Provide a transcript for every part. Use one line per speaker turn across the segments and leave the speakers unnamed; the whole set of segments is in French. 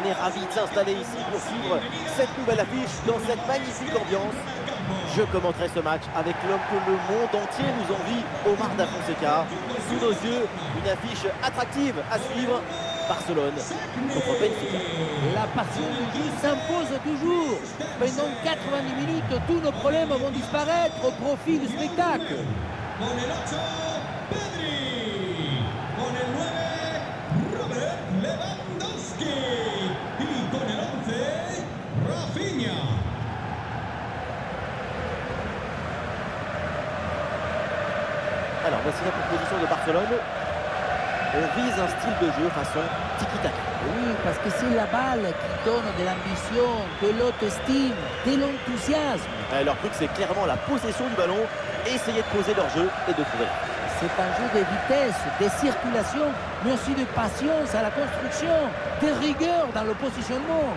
est ravi de s'installer ici pour suivre cette nouvelle affiche dans cette magnifique ambiance. Je commenterai ce match avec l'homme que le monde entier nous envie, Omar Da Fonseca. Sous nos yeux, une affiche attractive à suivre. Barcelone contre Benfica.
La passion du jeu s'impose toujours. Pendant 90 minutes, tous nos problèmes vont disparaître au profit du spectacle.
Con el 8, Pedri. Con el 9, Robert Lewandowski. Y con el 11, Rafinha.
Alors voici la proposition de Barcelone. On vise un style de jeu façon tiki-taka.
Oui, parce que c'est la balle qui donne de l'ambition, de l'autostime, de l'enthousiasme.
Leur truc, c'est clairement la possession du ballon, essayer de poser leur jeu et de trouver.
C'est un jeu de vitesse, de circulation, mais aussi de patience à la construction, de rigueur dans le positionnement.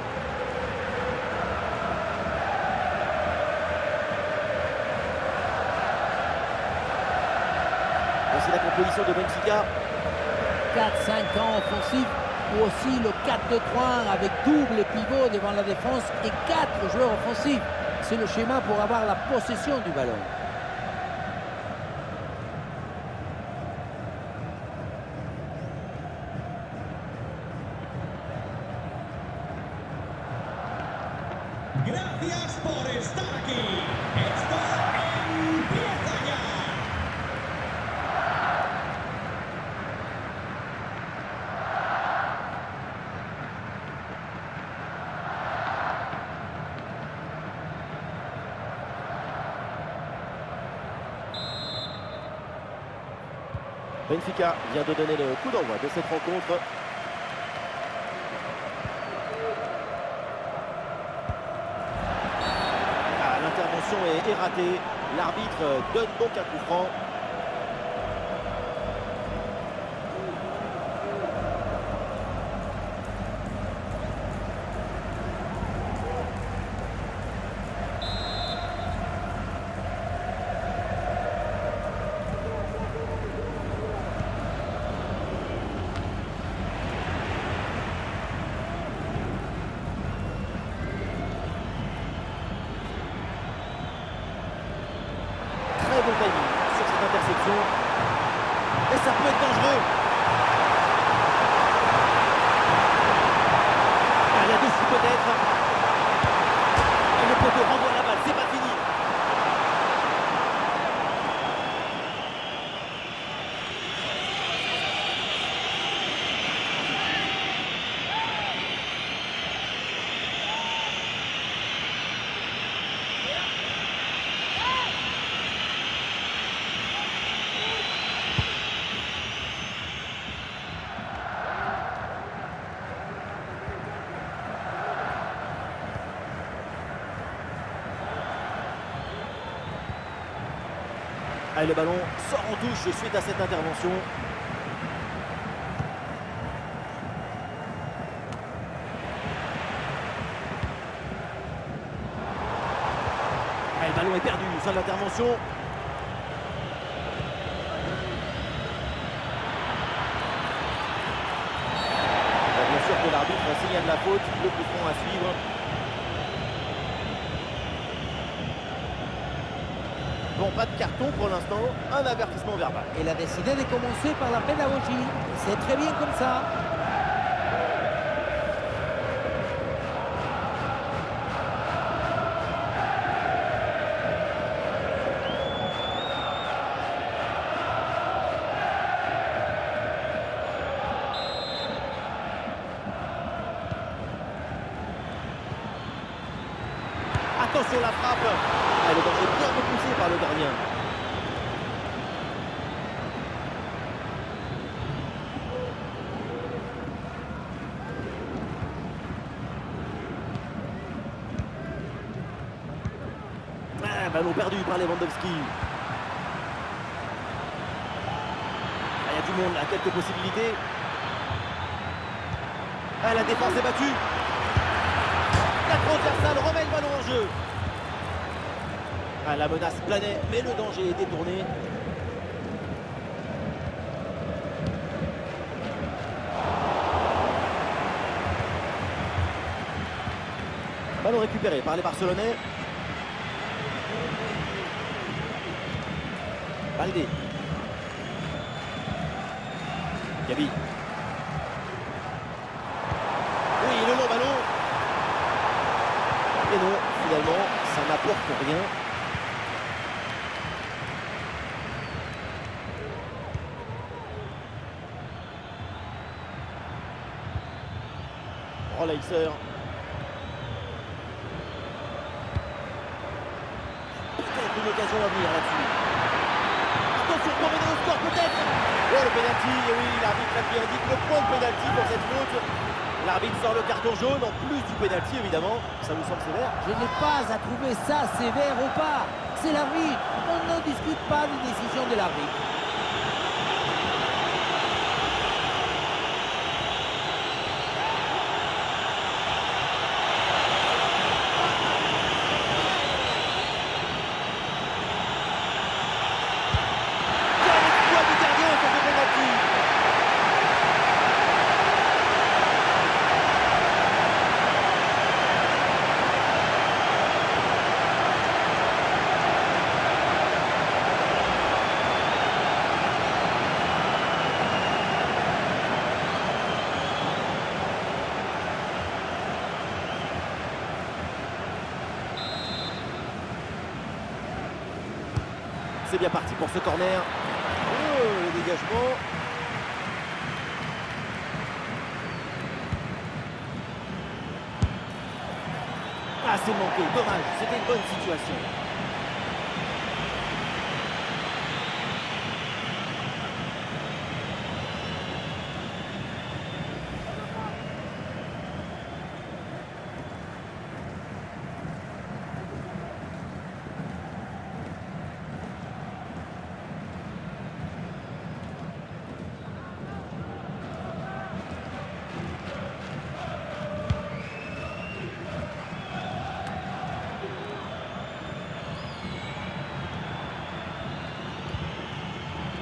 Voici la proposition de Benfica.
4-5 ans offensifs ou aussi le 4-2-3 avec double pivot devant la défense et 4 joueurs offensifs. C'est le schéma pour avoir la possession du ballon.
Gracias por estar aquí. Esto empieza ya.
Benfica vient de donner le coup d'envoi de cette rencontre. L'intervention est ratée. L'arbitre donne donc un coup franc. Très bon timing sur cette interception. Et ça peut être dangereux. Il y a dessus peut-être. Et le poteau renvoie la balle, c'est pas fini. Allez, le ballon sort en touche suite à cette intervention. Allez, le ballon est perdu, fin de l'intervention. Bien sûr que l'arbitre signale la faute, le coup franc à suivre. Bon, pas de carton pour l'instant, un avertissement verbal.
Il a décidé de commencer par la pédagogie. C'est très bien comme ça.
Attention la frappe. Le danger bien repoussé par le gardien. Ballon perdu par Lewandowski. Il y a du monde là, quelques possibilités. La défense est battue. La transversale remet le ballon en jeu. La menace planait, mais le danger est détourné. Ballon récupéré par les Barcelonais. Baldé. Gabi. Oui, le long ballon. Et non, finalement, ça n'apporte rien. Rolaiser. Peut-être une occasion à venir là-dessus. Attention pour mener au score peut-être. Oh le pénalty, et oui, l'arbitre a bien dit que le point de pénalty pour cette faute. L'arbitre sort le carton jaune, en plus du pénalty évidemment. Ça vous semble sévère?
Je n'ai pas à trouver ça sévère ou pas. C'est l'arbitre. On ne discute pas des décisions de l'arbitre.
C'est bien parti pour ce corner. Oh, le dégagement. Ah, c'est manqué. Dommage. C'était une bonne situation.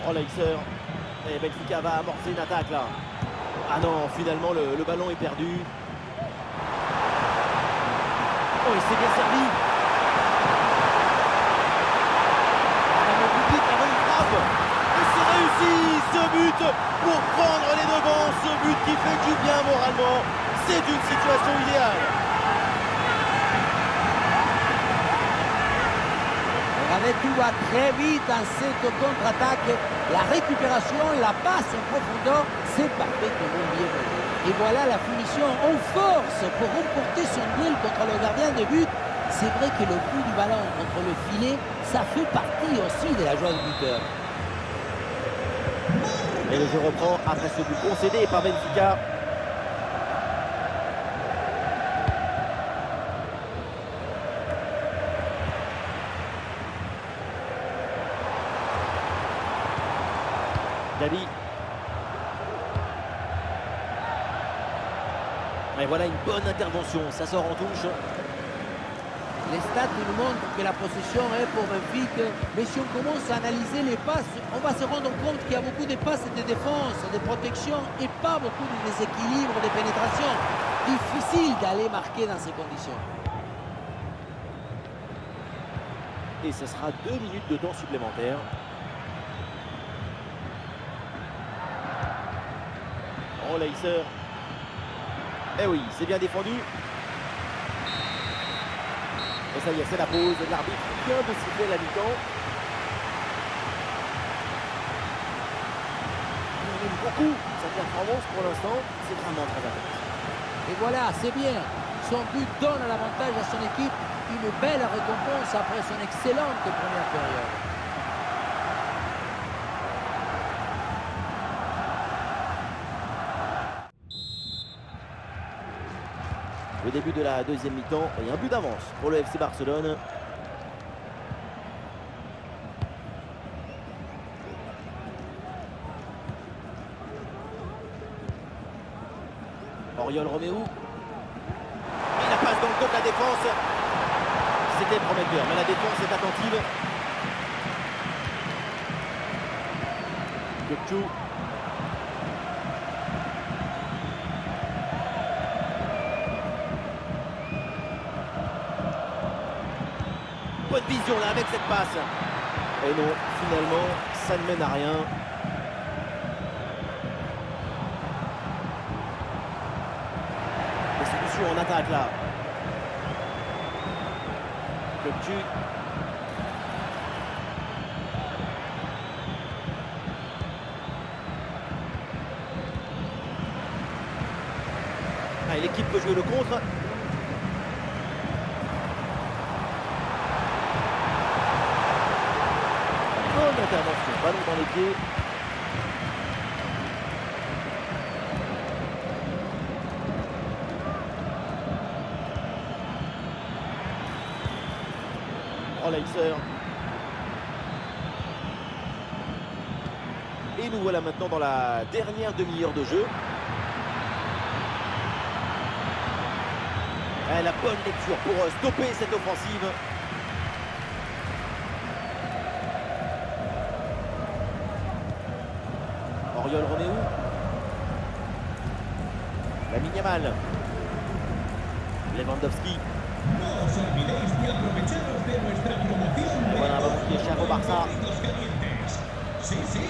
Rolaiser. Et Benfica va amorcer une attaque là. Ah non, finalement le ballon est perdu. Oh, il s'est bien servi. Le public avant une frappe. Et c'est réussi ce but pour prendre les devants. Ce but qui fait du bien moralement. C'est une situation idéale.
Regardez, tout va très vite dans cette contre-attaque. La récupération, la passe en profondeur, c'est parfaitement bien mené. Et voilà la finition en force pour remporter son duel contre le gardien de but. C'est vrai que le coup du ballon contre le filet, ça fait partie aussi de la joie du buteur.
Et le jeu reprend après ce but concédé par Benfica. Gabi. Et voilà une bonne intervention, ça sort en touche.
Les stats nous montrent que la possession est pour Benfica, mais si on commence à analyser les passes, on va se rendre compte qu'il y a beaucoup de passes de défense, de protection et pas beaucoup de déséquilibre, de pénétration. Difficile d'aller marquer dans ces conditions.
Et ce sera 2 minutes de temps supplémentaire. Rolaiser. Eh oui, c'est bien défendu. Et ça y est, c'est la pause. L'arbitre vient de siffler la mi-temps. Il aime beaucoup sa performance pour l'instant. C'est vraiment très intéressant.
Et voilà, c'est bien. Son but donne l'avantage à son équipe. Une belle récompense après son excellente première période.
Le début de la deuxième mi-temps et un but d'avance pour le FC Barcelone. Oriol Roméo. Et la passe dans le dos de la défense. C'était prometteur, mais la défense est attentive. Gökçu. bonne vision là avec cette passe. Et non, finalement, ça ne mène à rien. Les solutions en attaque là. Kökçü. Allez, l'équipe peut jouer le contre. Bonne intervention, ballon dans les pieds. Oh, Leitzer. Et nous voilà maintenant dans la dernière demi-heure de jeu. La bonne lecture pour stopper cette offensive. Oriol Romeu. Lamine Yamal. Lewandowski.
No os olvidéis de aprovecharos de nuestra promoción de
Voilà, vamos a echar au Barça.
perritos calientes. Sí, sí,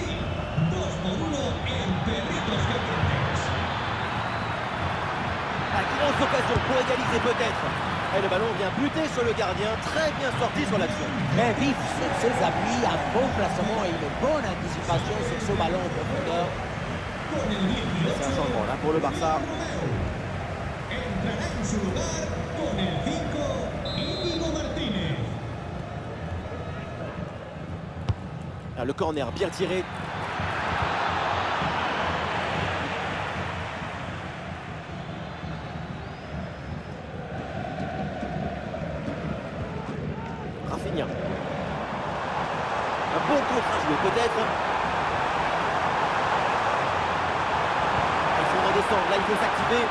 2 por 1 en perritos calientes.
La grosse occasion pour égaliser peut-être. Et le ballon vient buter sur le gardien. Très bien sorti sur l'action.
Très vif sur ses appuis, un bon placement et une bonne anticipation sur ce ballon en profondeur.
Con el
C'est un
18,
changement là pour le Barça.
entrará en su lugar con el 5, Íñigo Martínez.
Le corner bien tiré. Rafinha. Un bon contre à jouer peut-être. Il faut redescendre, là il faut s'activer.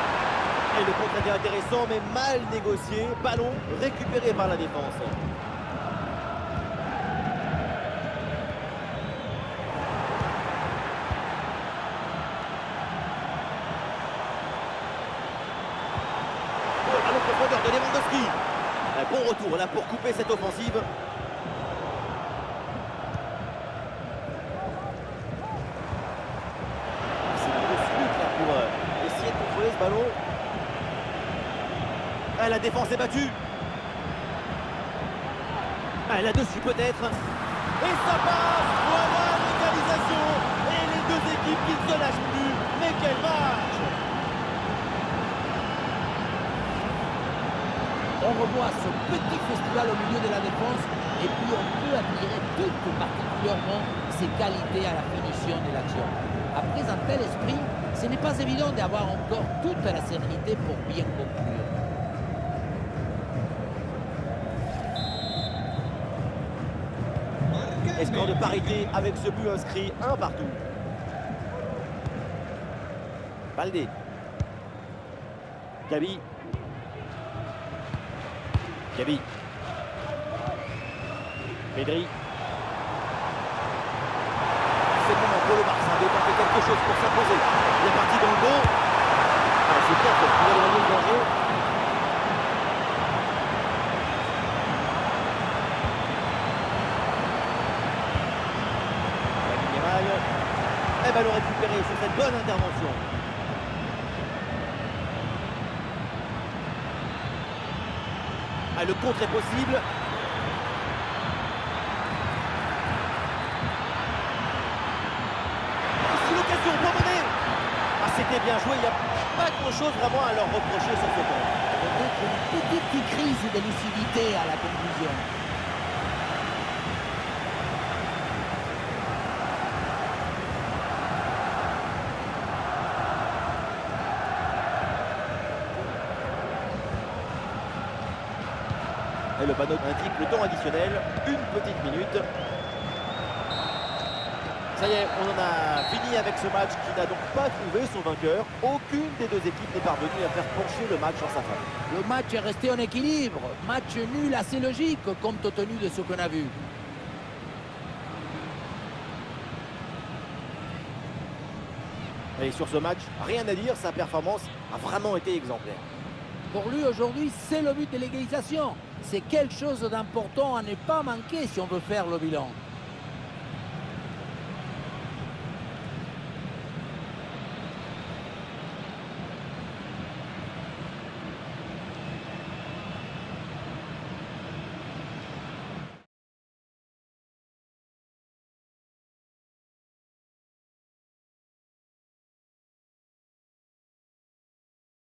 Et le contre était intéressant mais mal négocié. Ballon récupéré par la défense. Ballon profondeur de Lewandowski. Un bon retour là pour couper cette offensive. C'est une grosse lutte là pour essayer de contrôler ce ballon. La défense est battue. Là-dessus peut-être. Et ça passe. Voilà l'égalisation. Et les deux équipes qui ne se lâchent plus. Mais quel match!
On revoit ce petit festival au milieu de la défense et puis on peut admirer tout particulièrement ses qualités à la finition de l'action. Après un tel esprit, ce n'est pas évident d'avoir encore toute la sérénité pour bien conclure.
Marca
Et score de
Benfica.
parité avec ce but inscrit, 1 partout. Baldé. Gabi. Gabi. Pedri. C'est le moment pour le Barça de tenter quelque chose pour s'imposer. Il est parti dans le dos. C'est bien pour éloigner le danger. Lamine Yamal. Et ballon récupéré sur cette bonne intervention. Le contre est possible. C'est l'occasion pour mener. C'était bien joué. Il n'y a pas grand-chose vraiment à leur reprocher sur ce point.
Peut-être une petite crise de lucidité à la conclusion.
Et le panneau indique le temps additionnel, une petite minute. Ça y est, on en a fini avec ce match qui n'a donc pas trouvé son vainqueur. Aucune des deux équipes n'est parvenue à faire pencher le match en sa faveur.
Le match est resté en équilibre. Match nul assez logique compte tenu de ce qu'on a vu.
Et sur ce match, rien à dire, sa performance a vraiment été exemplaire.
Pour lui aujourd'hui, c'est le but de l'égalisation. c'est quelque chose d'important à ne pas manquer si on veut faire le bilan.